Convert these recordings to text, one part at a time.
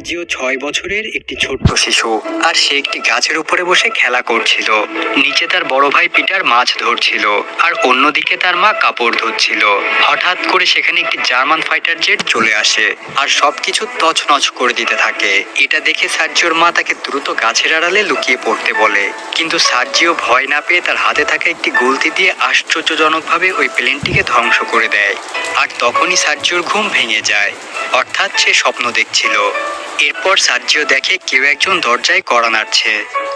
Sergio 6 বছরের একটি ছোট্ট শিশু, আর সে একটি গাছের উপরে বসে খেলা করছিল। নিচে তার বড় ভাই পিটার মাছ ধরছিল, আর অন্যদিকে তার মা কাপড় ধুচ্ছিল। হঠাৎ করে সেখানে একটি জার্মান ফাইটার জেট চলে আসে আর সবকিছু তছনছ করে দিতে থাকে। এটা দেখে সার্জিওর মা তাকে দ্রুত গাছের আড়ালে লুকিয়ে পড়তে বলে, কিন্তু সার্জিও ভয় না পেয়ে তার হাতে থাকা একটি গুলতি দিয়ে আশ্চর্যজনকভাবে ওই প্লেনটিকে ধ্বংস করে দেয়। আর তখনই সার্জিওর ঘুম ভেঙে যায়, অর্থাৎ সে স্বপ্ন দেখছিল। এরপর সার্জিও দেখে কেউ একজন দরজায় কড়া নাড়ছে।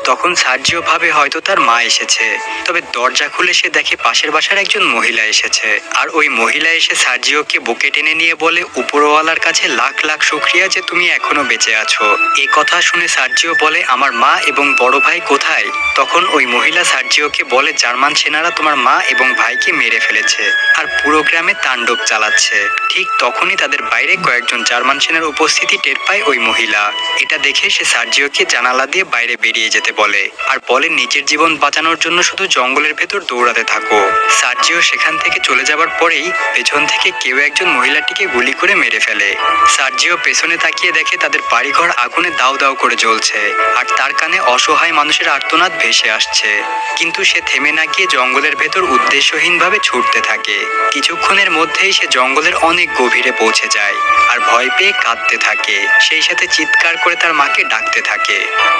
তখন সার্জিও ভাবে হয়তো তার মা এসেছে, তবে দরজা খুলে সে দেখে পাশের বাসার একজন মহিলা এসেছে। আর ওই মহিলা এসে সার্জিওকে বুকে টেনে নিয়ে বলে, উপরওয়ালার কাছে লাখ লাখ শুকরিয়া যে তুমি এখনো বেঁচে আছো। এই কথা শুনে সার্জিও বলে, আমার মা এবং বড় ভাই কোথায়? তখন ওই মহিলা সার্জিওকে বলে, জার্মান সেনারা তোমার মা এবং ভাইকে মেরে ফেলেছে আর পুরো গ্রামে তাণ্ডব চালাচ্ছে। ঠিক তখনই তাদের বাইরে কয়েকজন জার্মান সেনার উপস্থিতি টের পায় ওই মহিলা। এটা দেখে সে সার্জিওকে জানালা দিয়ে বাইরে বেরিয়ে যেতে বলে, আর বলে নিজের জীবন বাঁচানোর জন্য শুধু জঙ্গলের ভেতর দৌড়াতে থাকো। সার্জিও সেখান থেকে চলে যাবার পরেই পেছন থেকে কেউ একজন মহিলাটিকে গুলি করে মেরে ফেলে। সার্জিও পেছনে তাকিয়ে দেখে তাদের বাড়িঘর আগুনে দাউ দাউ করে জ্বলছে, আর তার কানে অসহায় মানুষের আর্তনাদ ভেসে আসছে। কিন্তু সে থেমে না গিয়ে জঙ্গলের ভেতর উদ্দেশ্যহীনভাবে ছুটতে থাকে। কিছুক্ষণের মধ্যেই সে জঙ্গলের অনেক গভীরে পৌঁছে যায়, আর ভয় পেয়ে কাঁদতে থাকে, সেই সাথে চিৎকার করে তার মাকে ডাকতে থাকে।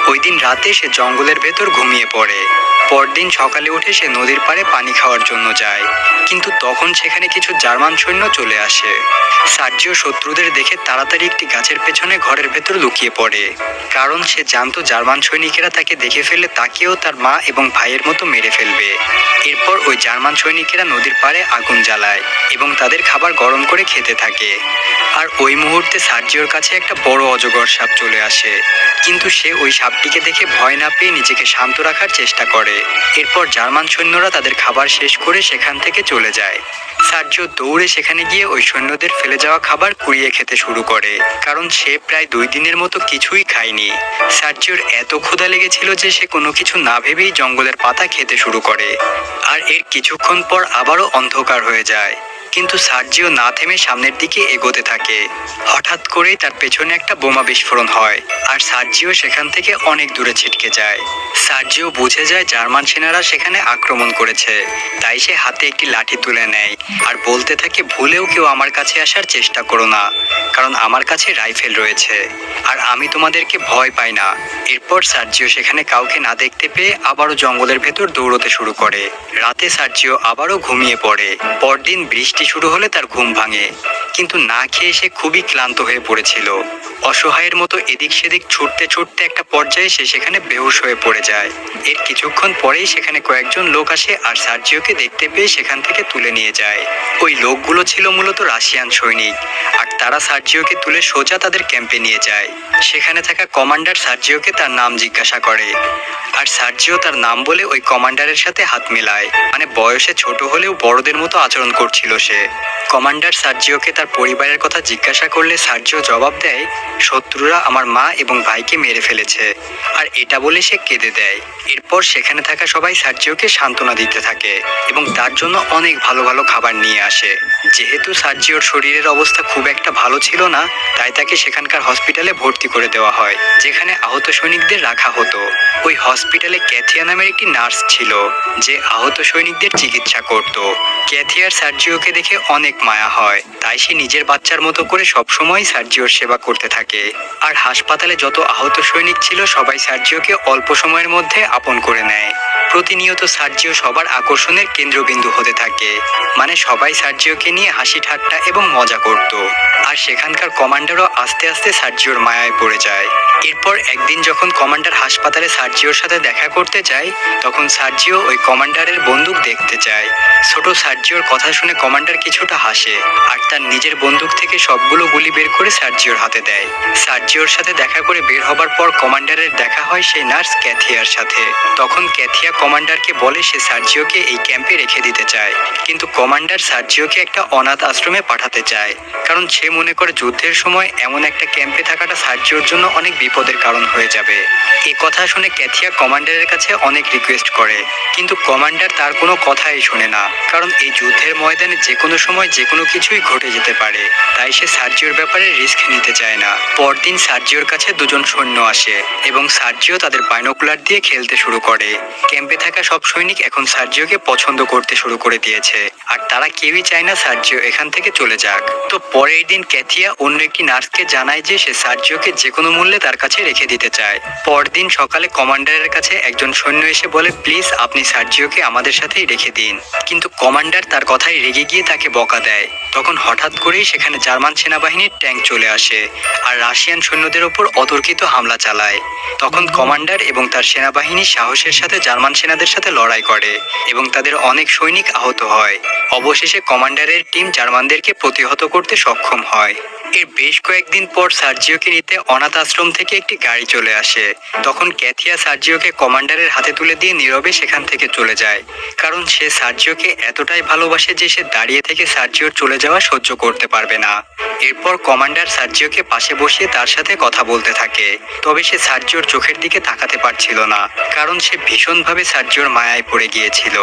ওই দিন রাতে সে জঙ্গলের ভেতর ঘুমিয়ে পড়ে। পরদিন সকালে উঠে সে নদীর পাড়ে পানি খাওয়ার জন্য যায়, কিন্তু তখন সেখানে কিছু জার্মান সৈন্য চলে আসে। সার্জিও শত্রুদের দেখে তাড়াতাড়ি একটি গাছের পেছনে ঘরের ভেতর লুকিয়ে পড়ে, কারণ সে জানতো জার্মান সৈনিকেরা তাকে দেখে ফেললে তাকেও তার মা এবং ভাইয়ের মতো মেরে ফেলবে। এরপর ওই জার্মান সৈনিকেরা নদীর পাড়ে আগুন জ্বালায় এবং তাদের খাবার গরম করে খেতে থাকে। আর ওই মুহূর্তে সার্জিওর কাছে একটা বড় অজগর সাপ চলে আসে, কিন্তু সে ওই সাপটিকে দেখে ভয় না পেয়ে নিজেকে শান্ত রাখার চেষ্টা করে। এরপর জার্মান সৈন্যরা তাদের খাবার শেষ করে সেখান থেকে চলে যায়। সার্জিও দৌড়ে সেখানে গিয়ে ওই সৈন্যদের ফেলে যাওয়া খাবার কুড়িয়ে খেতে শুরু করে, কারণ সে প্রায় 2 দিনের মতো কিছুই খায়নি। সার্জিওর এত ক্ষুধা লেগেছিল যে সে কোনো কিছু না ভেবেই জঙ্গলের পাতা খেতে শুরু করে। আর এর কিছুক্ষণ পর আবারও অন্ধকার হয়ে যায়, কিন্তু সার্জিও না থেমে সামনের দিকে এগোতে থাকে। হঠাৎ করেই তার পেছনে একটা বোমা বিস্ফোরণ হয়, আর সার্জিও সেখান থেকে অনেক দূরে ছিটকে যায়। সার্জিও বুঝে যায় জার্মান সেনারা সেখানে আক্রমণ করেছে, তাই সে হাতে একটি লাঠি তুলে নেয় আর বলতে থাকে, ভুলেও কেউ আমার কাছে আসার চেষ্টা করো না, কারণ আমার কাছে রাইফেল রয়েছে আর আমি তোমাদেরকে ভয় পাই না। এরপর সার্জিও সেখানে কাউকে না দেখতে পেয়ে আবারও জঙ্গলের ভেতর দৌড়তে শুরু করে। রাতে সার্জিও আবারও ঘুমিয়ে পড়ে। পরদিন বৃষ্টি শুরু হলে তার ঘুম ভাঙে, কিন্তু না খেয়ে সে খুবই ক্লান্ত হয়ে পড়েছিল। অসহায়ের মতো এদিক সেদিক ছুটতে ছুটতে একটা পর্যায়ে সে সেখানে বেহুশ হয়ে পড়ে যায়। এর কিছুক্ষণ পরেই সেখানে কয়েকজন লোক আসে আর সার্জিওকে দেখতে পেয়ে সেখান থেকে তুলে নিয়ে যায়। ওই লোকগুলো ছিল মূলত রাশিয়ান সৈনিক, আর তারা সার্জিওকে তুলে সোজা তাদের ক্যাম্পে নিয়ে যায়। সেখানে থাকা কমান্ডার সার্জিওকে তার নাম জিজ্ঞাসা করে, আর সার্জিও তার নাম বলে ওই কমান্ডারের সাথে হাত মেলায়। মানে বয়সে ছোট হলেও বড়দের মতো আচরণ করছিল সে। কমান্ডার সার্জিওকে তার পরিবারের কথা জিজ্ঞাসা করলে সার্জিও জবাব দেয়, শত্রুরা আমার মা এবং ভাইকে মেরে ফেলেছে, আর এটা বলে সে কেঁদে দেয়। এরপর সেখানে থাকা সবাই সার্জিওকে সান্ত্বনা দিতে থাকে এবং তার জন্য অনেক ভালো ভালো খাবার নিয়ে আসে। যেহেতু সার্জিওর শরীরের অবস্থা খুব একটা ভালো ছিল না, তাই তাকে সেখানকার হসপিটালে ভর্তি করে দেওয়া হয়, যেখানে আহত সৈনিকদের রাখা হতো। ওই হসপিটালে ক্যাথিয়া নামের একটি নার্স ছিল, যে আহত সৈনিকদের চিকিৎসা করত। ক্যাথিয়ার সার্জিওকে দেখে অনেক মায়া হয়, তাই সে নিজের বাচ্চার মতো করে সবসময় সার্জিওর সেবা করতে থাকে। আর হাসপাতালে যত আহত সৈনিক ছিল সবাই সার্জিওকে অল্প সময়ের মধ্যে আপন করে নেয়। প্রতিনিয়ত সার্জিও সবার আকর্ষণের কেন্দ্রবিন্দু হতে থাকে, মানে সবাই সার্জিওকে নিয়ে হাসি ঠাট্টা এবং মজা করত। আর সেখানকার কমান্ডারও আস্তে আস্তে সার্জিওর মায়ায় পড়ে যায়। এরপর একদিন যখন কমান্ডার হাসপাতালে সার্জিওর সাথে দেখা করতে যায়, তখন সার্জিও ওই কমান্ডারের বন্দুক দেখতে চায়। ছোট সার্জিওর কথা শুনে কমান্ডার কিছুটা হাসে, আর তার নিজের বন্দুক থেকে সবগুলো গুলি বের করে সার্জিওর হাতে দেয়। সার্জিওর সাথে দেখা করে বের হবার পর কমান্ডারের দেখা হয় সেই নার্স ক্যাথিয়ার সাথে। তখন ক্যাথিয়া কমান্ডারকে বলে সে সার্জিওকে এই ক্যাম্পে রেখে দিতে চায়, কিন্তু কমান্ডার সার্জিওকে একটা অনাথ আশ্রমে পাঠাতে চায়, কারণ সে মনে করে যুদ্ধের সময় এমন একটা ক্যাম্পে থাকাটা সার্জিওর জন্য অনেক বিপদের কারণ হয়ে যাবে। এই কথা শুনে ক্যাথিয়া কমান্ডারের কাছে অনেক রিকোয়েস্ট করে, কিন্তু কমান্ডার তার কোনো কথাই শোনে না, কারণ এই যুদ্ধের ময়দানে যে কোনো সময় যে কোনো কিছুই ঘটে যেতে পারে, তাই সে সার্জিওর ব্যাপারে রিস্ক নিতে চায় না। পরদিন সার্জিওর কাছে দুজন সৈন্য আসে এবং সার্জিও তাদের বাইনোকুলার দিয়ে খেলতে শুরু করে। ক্যাম্পে থাকা সব সৈনিক এখন সার্জিওকে পছন্দ করতে শুরু করে দিয়েছে, আর তারা কেউই চায় না সার্জিও এখান থেকে চলে যাক। তো পরের দিন ক্যাথিয়া অন্য একটি নার্সকে জানায় যে সে সার্জিওকে যে কোনো মূল্যে তার কাছে রেখে দিতে চায়। পরদিন সকালে কমান্ডারের কাছে একজন সৈন্য এসে বলে, প্লিজ আপনি সার্জিওকে আমাদের সাথেই রেখে দিন। কিন্তু কমান্ডার তার কথায় রেগে গিয়ে তাকে বকা দেয়। তখন হঠাৎ করেই সেখানে জার্মান সেনাবাহিনীর ট্যাঙ্ক চলে আসে আর রাশিয়ান সৈন্যদের ওপর অতর্কিত হামলা চালায়। তখন কমান্ডার এবং তার সেনাবাহিনী সাহসের সাথে জার্মান সেনাদের সাথে লড়াই করে এবং তাদের অনেক সৈনিক আহত হয়। অবশেষে কমান্ডারের টিম জার্মানদেরকে প্রতিহত করতে সক্ষম হয়। এর বেশ কয়েকদিন পর সার্জিওকে নিতে অনাথ আশ্রম থেকে একটি গাড়ি চলে আসে। তখন ক্যাথিয়া সার্জিওকে কমান্ডারের হাতে তুলে দিয়ে নীরবে সেখান থেকে চলে যায়, কারণ সে সার্জিওকে এতটাই ভালোবাসে যে সে দাঁড়িয়ে থেকে সার্জিওর চলে যাওয়া সহ্য করতে পারবে না। এরপর কমান্ডার সার্জিওকে পাশে বসিয়ে তার সাথে কথা বলতে থাকে, তবে সে সার্জিওর চোখের দিকে তাকাতে পারছিল না, কারণ সে ভীষণভাবে সার্জিওর মায়ায় পড়ে গিয়েছিল।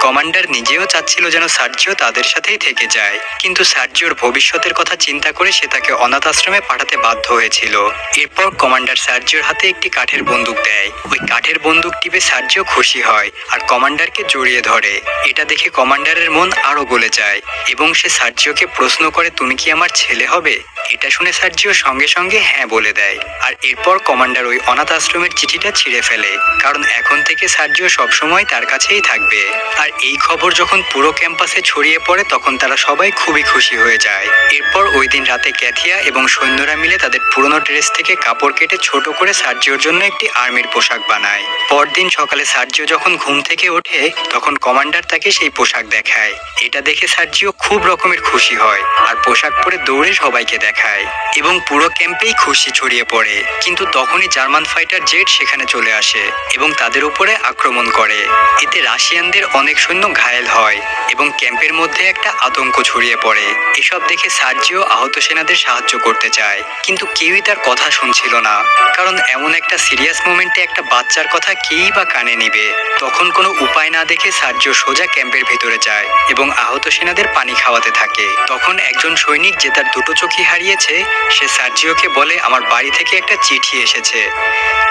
কমান্ডার নিজেও চাচ্ছিল যেন সার্জিও তাদের সাথেই থেকে যায়, কিন্তু সার্জিওর ভবিষ্যতের কথা চিন্তা করে সে তাকে অনাথ আশ্রমে পাঠাতে বাধ্য হয়েছিল। এরপর কমান্ডার সার্জিওর হাতে একটি কাঠের বন্দুক দেয়। ওই কাঠের বন্দুক টিপে সার্জিও খুশি হয় আর কমান্ডারকে জড়িয়ে ধরে। এটা দেখে কমান্ডারের মন আরো গলে যায় এবং সে সার্জিওকে প্রশ্ন করে, তুমি কি আমার ছেলে হবে? এটা শুনে সার্জিও সঙ্গে সঙ্গে হ্যাঁ বলে দেয়। আর এরপর কমান্ডার ওই অনাথ আশ্রমের চিঠিটা ছিঁড়ে ফেলে, কারণ এখন থেকে সার্জিও সবসময় তার কাছেই থাকবে। আর এই খবর যখন পুরো ক্যাম্পাসে ছড়িয়ে পড়ে তখন তারা সবাই খুবই খুশি হয়ে যায়। এরপর ওই দিন রাতে ক্যাথিয়া এবং সৈন্যরা মিলে তাদের পুরনো ড্রেস থেকে কাপড় কেটে ছোট করে সার্জিওর জন্য একটি আর্মির পোশাক বানায়। পরদিন সকালে সার্জিও যখন ঘুম থেকে ওঠে তখন কমান্ডার তাকে সেই পোশাক দেখায়। এটা দেখে সার্জিও খুব রকমের খুশি হয় আর পোশাক পরে দৌড়ে সবাইকে দেখায় এবং পুরো ক্যাম্পেই খুশি ছড়িয়ে পড়ে। কিন্তু তখনই জার্মান ফাইটার জেট সেখানে চলে আসে এবং তাদের উপরে আক্রমণ করে। এতে রাশিয়ানদের অনেক সৈন্য ঘায়েল হয় এবং ক্যাম্পের মধ্যে একটা আতঙ্ক ছড়িয়ে পড়ে। এসব দেখে সার্জিও আহত সেনাদের সাহায্য করতে চায়, কিন্তু কেউই তার কথা শুনছিল না, কারণ এমন একটা সিরিয়াস মোমেন্টে একটা বাচ্চার কথা কেই বা কানে নিবে। তখন কোনো উপায় না দেখে সার্জিও সোজা ক্যাম্পের ভিতরে যায় এবং আহত সেনাদের পানি খাওয়াতে থাকে। তখন একজন সৈনিক যে তার দুটো চোখই হারিয়েছে সে সার্জিওকে বলে, আমার বাড়ি থেকে একটা চিঠি এসেছে,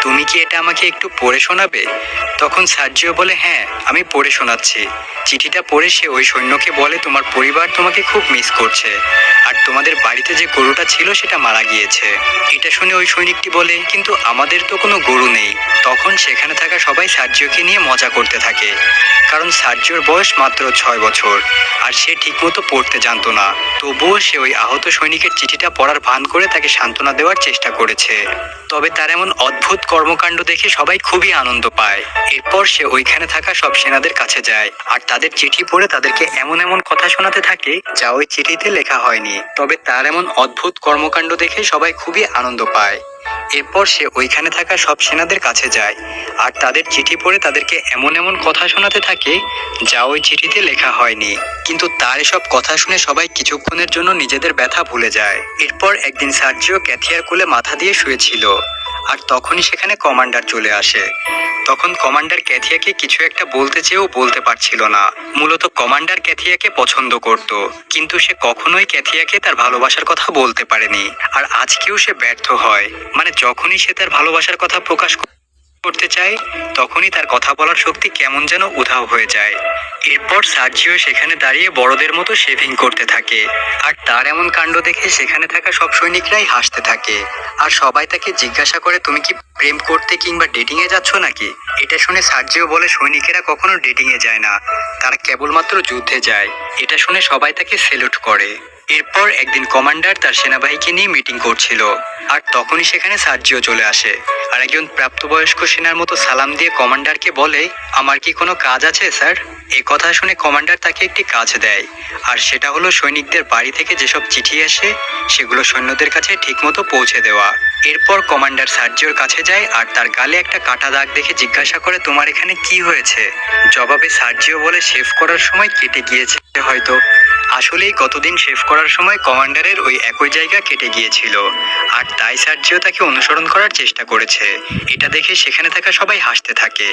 তুমি কি এটা আমাকে একটু পড়ে শোনাবে? তখন সার্জিও বলে, হ্যাঁ আমি পড়ে শোনাচ্ছি। চিঠিটা পড়ে সে ওই সৈন্যকে বলে, তোমার পরিবার তোমাকে খুব মিস করছে আর তোমাদের বাড়িতে যে গরুটা ছিল সেটা মারা গিয়েছে। এটা শুনে ওই সৈনিকটি বলে, কিন্তু আমাদের তো কোনো গরু নেই। তখন সেখানে থাকা সবাই সার্জিওকে নিয়ে মজা করতে থাকে, কারণ সার্জিওর বয়স মাত্র 6 বছর আর সে ঠিকমতো পড়তে জানতো না। তবুও সে ওই আহত সৈনিকের চিঠিটা পড়ার ভান করে তাকে সান্ত্বনা দেওয়ার চেষ্টা করেছে। তবে তার এমন অদ্ভুত কর্মকাণ্ড দেখে সবাই খুবই আনন্দ পায়। এরপর সে ওইখানে থাকা সব সেনাদের কাছে যায় আর তাদের চিঠি পড়ে তাদেরকে এমন এমন কথা শোনাতে থাকে যা ওই চিঠিতে লেখা হয়নি। তবে তার এমন অদ্ভুত কর্মকাণ্ড দেখে সবাই খুবই আনন্দ পায়। এরপর সে ওইখানে থাকা সব সেনাদের কাছে যায় আর তাদের চিঠি পড়ে তাদেরকে এমন এমন কথা শোনাতে থাকে যা ওই চিঠিতে লেখা হয়নি। কিন্তু তার এসব কথা শুনে সবাই কিছুক্ষণের জন্য নিজেদের ব্যথা ভুলে যায়। এরপর একদিন সার্জিও ক্যাথিয়ার কোলে মাথা দিয়ে শুয়েছিল আর তখনই সেখানে কমান্ডার চলে আসে। তখন কমান্ডার ক্যাথিয়াকে কিছু একটা বলতে চেয়েও বলতে পারছিল না। মূলত কমান্ডার ক্যাথিয়াকে পছন্দ করত, কিন্তু সে কখনোই ক্যাথিয়াকে তার ভালোবাসার কথা বলতে পারেনি। আর আজকেও সে ব্যর্থ হয়, মানে যখনই সে তার ভালোবাসার কথা প্রকাশ করতে চায় তখনই তার কথা বলার শক্তি কেমন যেন উধাও হয়ে যায়। এরপর সার্জিও সেখানে দাঁড়িয়ে বড়দের মতো শেভিং করতে থাকে আর তার এমন কাণ্ড দেখে সেখানে থাকা সব সৈনিকরাই হাসতে থাকে আর সবাই তাকে জিজ্ঞাসা করে, তুমি কি প্রেম করতে কিংবা ডেটিং এ যাচ্ছ নাকি? এটা শুনে সার্জিও বলে, সৈনিকেরা কখনো ডেটিং এ যায় না, তারা কেবলমাত্র যুদ্ধে যায়। এটা শুনে সবাই তাকে সেলুট করে। এরপর একদিন কমান্ডার তার সেনাবাহিনীকে নিয়ে মিটিং করছিল আর তখনই সেখানে সার্জিও চলে আসে আর একজন প্রাপ্তবয়স্ক সেনার মতো সালাম দিয়ে কমান্ডারকে বলে, আমার কি কোনো কাজ আছে স্যার? এই কথা শুনে কমান্ডার তাকে একটি কাজ দেয় আর সেটা হলো সৈনিকদের বাড়ি থেকে যেসব চিঠি আসে সেগুলো সৈন্যদের কাছে ঠিকমতো পৌঁছে দেওয়া। এরপর কমান্ডার সার্জিওর কাছে যায় আর তার গালে একটা কাটা দাগ দেখে জিজ্ঞাসা করে, তোমার এখানে কি হয়েছে? জবাবে সার্জিও বলে, শেভ করার সময় কেটে গিয়েছে হয়তো। আসলেই গতদিন শেভ করার সময় কমান্ডারের ওই একই জায়গা কেটে গিয়েছিল আর তাই সার্জিও তাকে অনুসরণ করার চেষ্টা করেছে। এটা দেখে সেখানে থাকা সবাই হাসতে থাকে।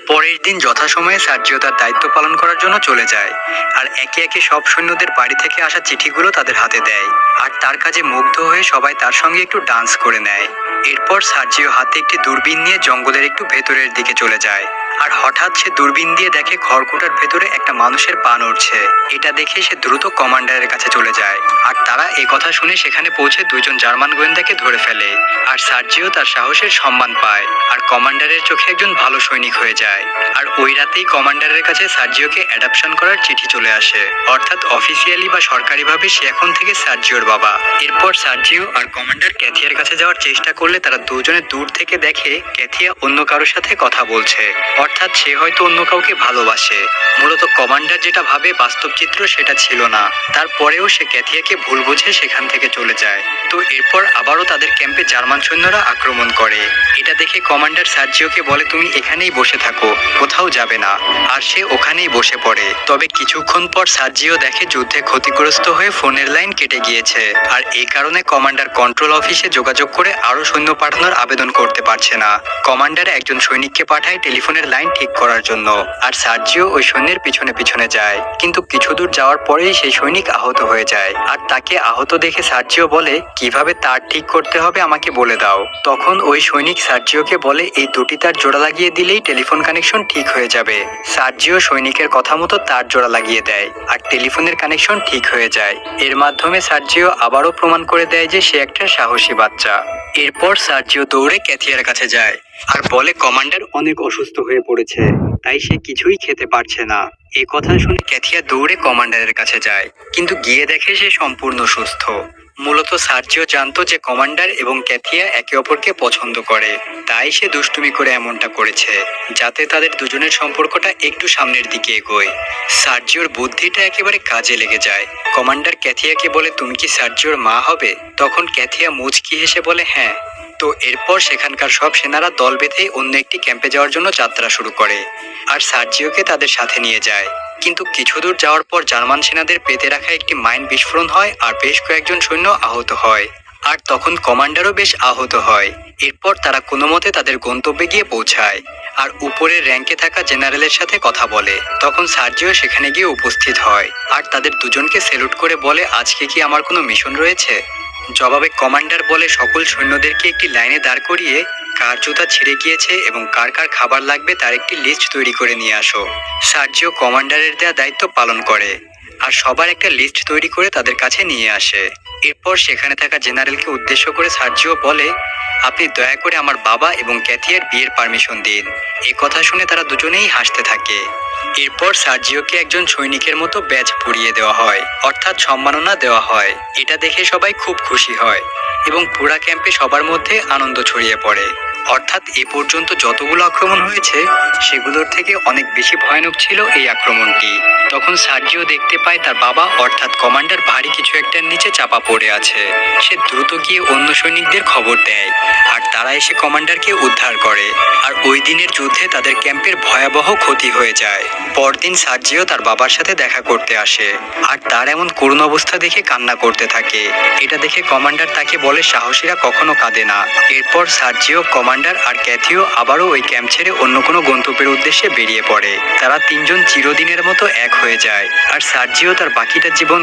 পরের দিন যথাসময়ে সার্জিও তার দায়িত্ব পালন করার জন্য চলে যায় আর একে একে সব সৈন্যদের বাড়ি থেকে আসা চিঠিগুলো তাদের হাতে দেয় আর তার কাজে মুগ্ধ হয়ে সবাই তার সঙ্গে একটু ডান্স করে নেয়। এরপর সার্জিও হাতে একটি দূরবীন নিয়ে জঙ্গলের একটু ভেতরের দিকে চলে যায় আর হঠাৎ সে দূরবীন দিয়ে দেখে খড়কুটার ভেতরে একটা মানুষের পা নড়ছে। এটা দেখে সে দ্রুত কমান্ডারের কাছে চলে যায় আর তারা এই কথা শুনে সেখানে পৌঁছে দুইজন জার্মান গোয়েন্দাকে ধরে ফেলে আর সার্জিও তার সাহসের সম্মান পায় আর কমান্ডারের চোখে একজন ভালো সৈনিক হয়ে যায়। আর ওই রাতেই কমান্ডারের কাছে সার্জিওকে অ্যাডাপশন করার চিঠি চলে আসে, অর্থাৎ অফিসিয়ালি বা সরকারিভাবে সে এখন থেকে সার্জিওর বাবা। এরপর সার্জিও আর কমান্ডার ক্যাথিয়ার কাছে যাওয়ার চেষ্টা করলে তারা দুজনে দূর থেকে দেখে ক্যাথিয়া অন্য কারোর সাথে কথা বলছে, অর্থাৎ সে হয়তো অন্য কাউকে ভালোবাসে। মূলত কমান্ডার যেটা ভাবে বাস্তব চিত্র সেটা ছিল না। তারপরেও সে ক্যাথিয়াকে ভুল বুঝে সেখান থেকে চলে যায়। তো এরপর আবারও তাদের ক্যাম্পে জার্মান সৈন্যরা আক্রমণ করে। এটা দেখে কমান্ডার সার্জিওকে বলে তুমি এখানেই বসে থাকো, কোথাও যাবে না। আর সে ওখানেই বসে পড়ে। তবে কিছুক্ষণ পর সার্জিও দেখে যুদ্ধে ক্ষতিগ্রস্ত হয়ে ফোনের লাইন কেটে গিয়েছে আর এই কারণে কমান্ডার কন্ট্রোল অফিসে যোগাযোগ করে আরো সৈন্য পাঠানোর আবেদন করতে পারছে না। কমান্ডার একজন সৈনিককে পাঠায় টেলিফোনের লাইন ঠিক করার জন্য আর সার্জিও ওই সৈন্যের পিছনে পিছনে যায়, কিন্তু কিছু দূর যাওয়ার পরেই সেই সৈনিক আহত হয়ে যায় আর তাকে আহত দেখে সার্জিও বলে কিভাবে তার ঠিক করতে হবে আমাকে বলে দাও। তখন ওই সৈনিক সার্জিওকে বলে এই দুটি তার জোড়া লাগিয়ে দিলেই টেলিফোন কানেকশন ঠিক হয়ে যাবে। সার্জিও সৈনিকের কথা মতো তার জোড়া লাগিয়ে দেয় আর টেলিফোনের কানেকশন ঠিক হয়ে যায়। এর মাধ্যমে সার্জিও আবারও প্রমাণ করে দেয় যে সে একটা সাহসী বাচ্চা। এরপর সার্জিও দৌড়ে ক্যাথিয়ার কাছে যায় আর বলে কমান্ডার অনেক অসুস্থ হয়ে পড়েছে, তাই সে কিছুই খেতে পারছে না। এই কথা শুনে ক্যাথিয়া দৌড়ে কমান্ডারের কাছে যায়, কিন্তু গিয়ে দেখে সে সম্পূর্ণ সুস্থ। মূলত সার্জিও জানতো যে কমান্ডার এবং ক্যাথিয়া একে অপরকে পছন্দ করে, তাই সে দুষ্টুমি করে এমনটা করেছে যাতে তাদের দুজনের সম্পর্কটা একটু সামনের দিকে এগোয়। সার্জিওর বুদ্ধিটা একেবারে কাজে লেগে যায়। কমান্ডার ক্যাথিয়াকে বলে তুমি কি সার্জিওর মা হবে? তখন ক্যাথিয়া মুচকি হেসে বলে হ্যাঁ। তো এরপর সেখানকার সব সেনারা দল বেঁধে অন্য একটি ক্যাম্পে যাওয়ার জন্য যাত্রা শুরু করে আর সার্জিওকে তাদের সাথে নিয়ে যায়। কিন্তু কিছু দূর যাওয়ার পর জার্মান সেনাদের পেতে রাখা একটি মাইন বিস্ফোরণ হয় আর বেশ কয়েকজন সৈন্য আহত হয় আর তখন কমান্ডারও বেশ আহত হয়। এরপর তারা কোনো মতে তাদের গন্তব্যে গিয়ে পৌঁছায় আর উপরের র্যাঙ্কে থাকা জেনারেলের সাথে কথা বলে। তখন সার্জিও সেখানে গিয়ে উপস্থিত হয় আর তাদের দুজনকে স্যালুট করে বলে আজকে কি আমার কোনো মিশন রয়েছে? জবাবে কমান্ডার বলে সকল সৈন্যদেরকে একটি লাইনে দাঁড় করিয়ে কার জুতা ছিঁড়ে গিয়েছে এবং কার কার খাবার লাগবে তার একটি লিস্ট তৈরি করে নিয়ে আসো। সার্জিও কমান্ডারের দেয়া দায়িত্ব পালন করে আর সবার একটা লিস্ট তৈরি করে তাদের কাছে নিয়ে আসে। এরপর সেখানে থাকা জেনারেলকে উদ্দেশ্য করে সার্জিও বলে আপনি দয়া করে আমার বাবা এবং ক্যাথিয়ার বিয়ের পারমিশন দিন। এই কথা শুনে তারা দুজনেই হাসতে থাকে। এরপর সার্জিওকে একজন সৈনিকের মতো ব্যাজ পরিয়ে দেওয়া হয়, অর্থাৎ সম্মাননা দেওয়া হয়। এটা দেখে সবাই খুব খুশি হয় এবং পুরা ক্যাম্পে সবার মধ্যে আনন্দ ছড়িয়ে পড়ে। অর্থাৎ এ পর্যন্ত যতগুলো আক্রমণ হয়েছে সেগুলোর থেকে অনেক বেশি ভয়ানক ছিল এই আক্রমণটি। তখন সার্জিও দেখতে পায় তার বাবা অর্থাৎ কমান্ডার ভারী কিছু একটার নিচে চাপা পড়ে আছে। সে দ্রুত গিয়ে অন্য সৈনিকদের খবর দেয় আর তারা এসে কমান্ডারকে উদ্ধার করে। আর ওই দিনের যুদ্ধে তাদের ক্যাম্পের ভয়াবহ ক্ষতি হয়ে যায়। পরদিন সার্জিও তার বাবার সাথে দেখা করতে আসে আর তার এমন করুণ অবস্থা দেখে কান্না করতে থাকে। এটা দেখে কমান্ডার তাকে বলে সাহসীরা কখনো কাঁদে না। এরপর সার্জিও, কমান্ডার আর ক্যাথিও আবারও ওই ক্যাম্প ছেড়ে অন্য কোনো গন্তব্যের উদ্দেশ্যে বেরিয়ে পড়ে। তারা তিনজন চিরদিনের মতো এক হয়ে যায় আর সার্জিও তার বাকিটা জীবন